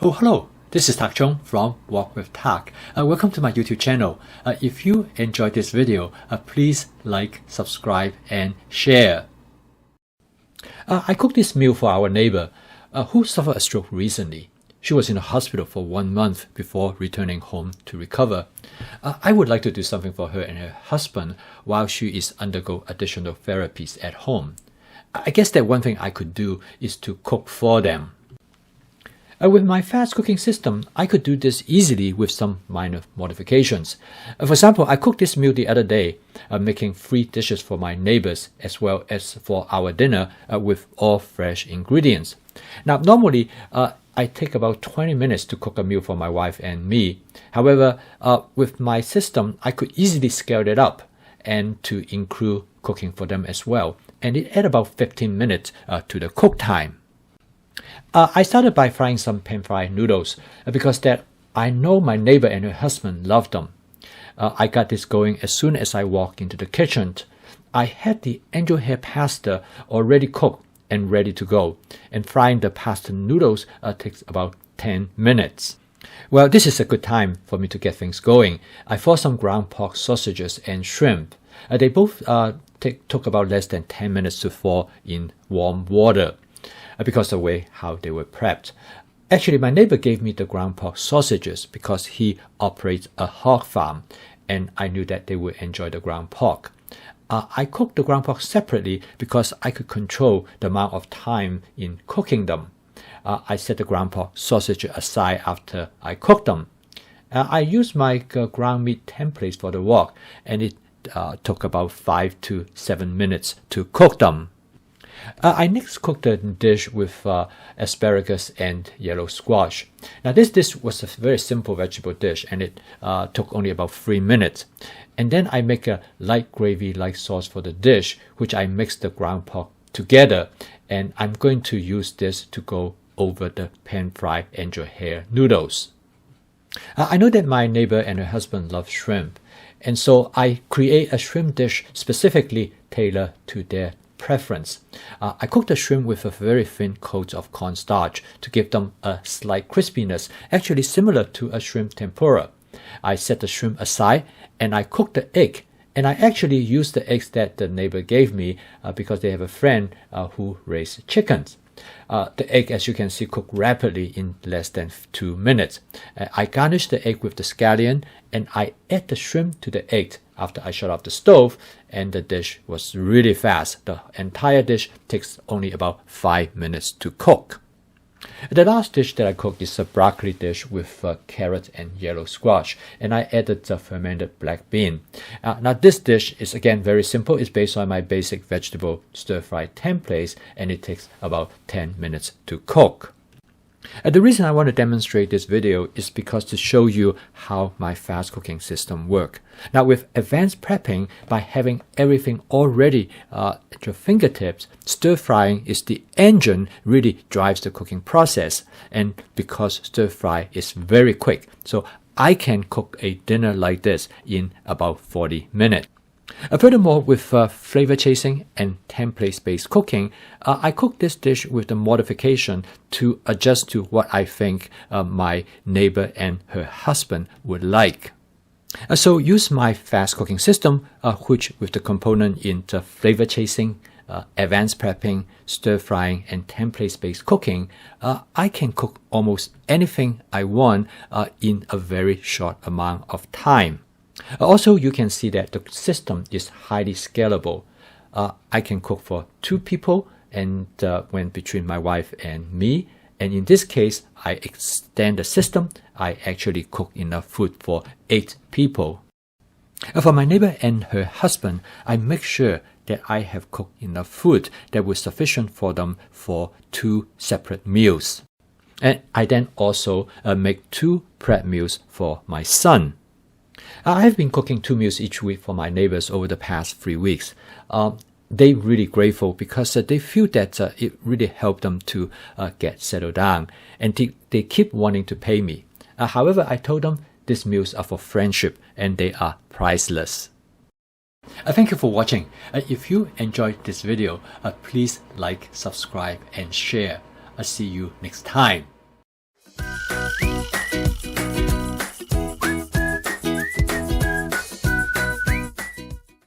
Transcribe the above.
Oh, hello. This is Tak Chung from Walk with Tak. Welcome to my YouTube channel. If you enjoyed this video, please like, subscribe, and share. I cooked this meal for our neighbor who suffered a stroke recently. She was in the hospital for 1 month before returning home to recover. I would like to do something for her and her husband while she is undergo additional therapies at home. I guess that one thing I could do is to cook for them. With my fast cooking system, I could do this easily with some minor modifications. For example, I cooked this meal the other day, making 3 dishes for my neighbors as well as for our dinner with all fresh ingredients. Now, normally, I take about 20 minutes to cook a meal for my wife and me. However, with my system, I could easily scale it up and to include cooking for them as well. And it add about 15 minutes to the cook time. I started by frying some pan-fried noodles because that I know my neighbor and her husband love them. I got this going as soon as I walked into the kitchen. I had the angel hair pasta already cooked and ready to go, and frying the pasta noodles takes about 10 minutes. Well, this is a good time for me to get things going. I thought some ground pork sausages and shrimp. They both took about less than 10 minutes to thaw in warm water because of the way how they were prepped. Actually, my neighbor gave me the ground pork sausages because he operates a hog farm, and I knew that they would enjoy the ground pork. I cooked the ground pork separately because I could control the amount of time in cooking them. I set the ground pork sausage aside after I cooked them. I used my ground meat templates for the wok, and it took about 5 to 7 minutes to cook them. I next cooked a dish with asparagus and yellow squash. Now this dish was a very simple vegetable dish, and it took only about 3 minutes. And then I make a light gravy-like sauce for the dish, which I mix the ground pork together, and I'm going to use this to go over the pan-fried angel hair noodles. I know that my neighbor and her husband love shrimp, and so I create a shrimp dish specifically tailored to their preference. I cooked the shrimp with a very thin coat of cornstarch to give them a slight crispiness, actually similar to a shrimp tempura. I set the shrimp aside and I cooked the egg. And I actually used the eggs that the neighbor gave me because they have a friend who raised chickens. The egg, as you can see, cooked rapidly in less than 2 minutes. I garnished the egg with the scallion, and I add the shrimp to the egg after I shut off the stove, and the dish was really fast. The entire dish takes only about 5 minutes to cook. The last dish that I cooked is a broccoli dish with carrot and yellow squash, and I added the fermented black bean. Now this dish is again very simple. It's based on my basic vegetable stir-fry templates, and it takes about 10 minutes to cook. The reason I want to demonstrate this video is because to show you how my fast cooking system works. Now with advanced prepping, by having everything already at your fingertips, stir frying is the engine really drives the cooking process. And because stir fry is very quick, so I can cook a dinner like this in about 40 minutes. Furthermore, with flavor chasing and template-based cooking, I cook this dish with the modification to adjust to what I think my neighbor and her husband would like. So use my fast cooking system, which with the component in the flavor chasing, advanced prepping, stir frying, and template-based cooking, I can cook almost anything I want in a very short amount of time. Also, you can see that the system is highly scalable. I can cook for 2 people and when between my wife and me. And in this case, I extend the system. I actually cook enough food for 8 people. For my neighbor and her husband, I make sure that I have cooked enough food that was sufficient for them for 2 separate meals. And I then also make 2 prep meals for my son. I've been cooking 2 meals each week for my neighbors over the past 3 weeks. They're really grateful because they feel that it really helped them to get settled down, and they keep wanting to pay me. However, I told them these meals are for friendship and they are priceless. Thank you for watching. If you enjoyed this video, please like, subscribe, and share. I'll see you next time.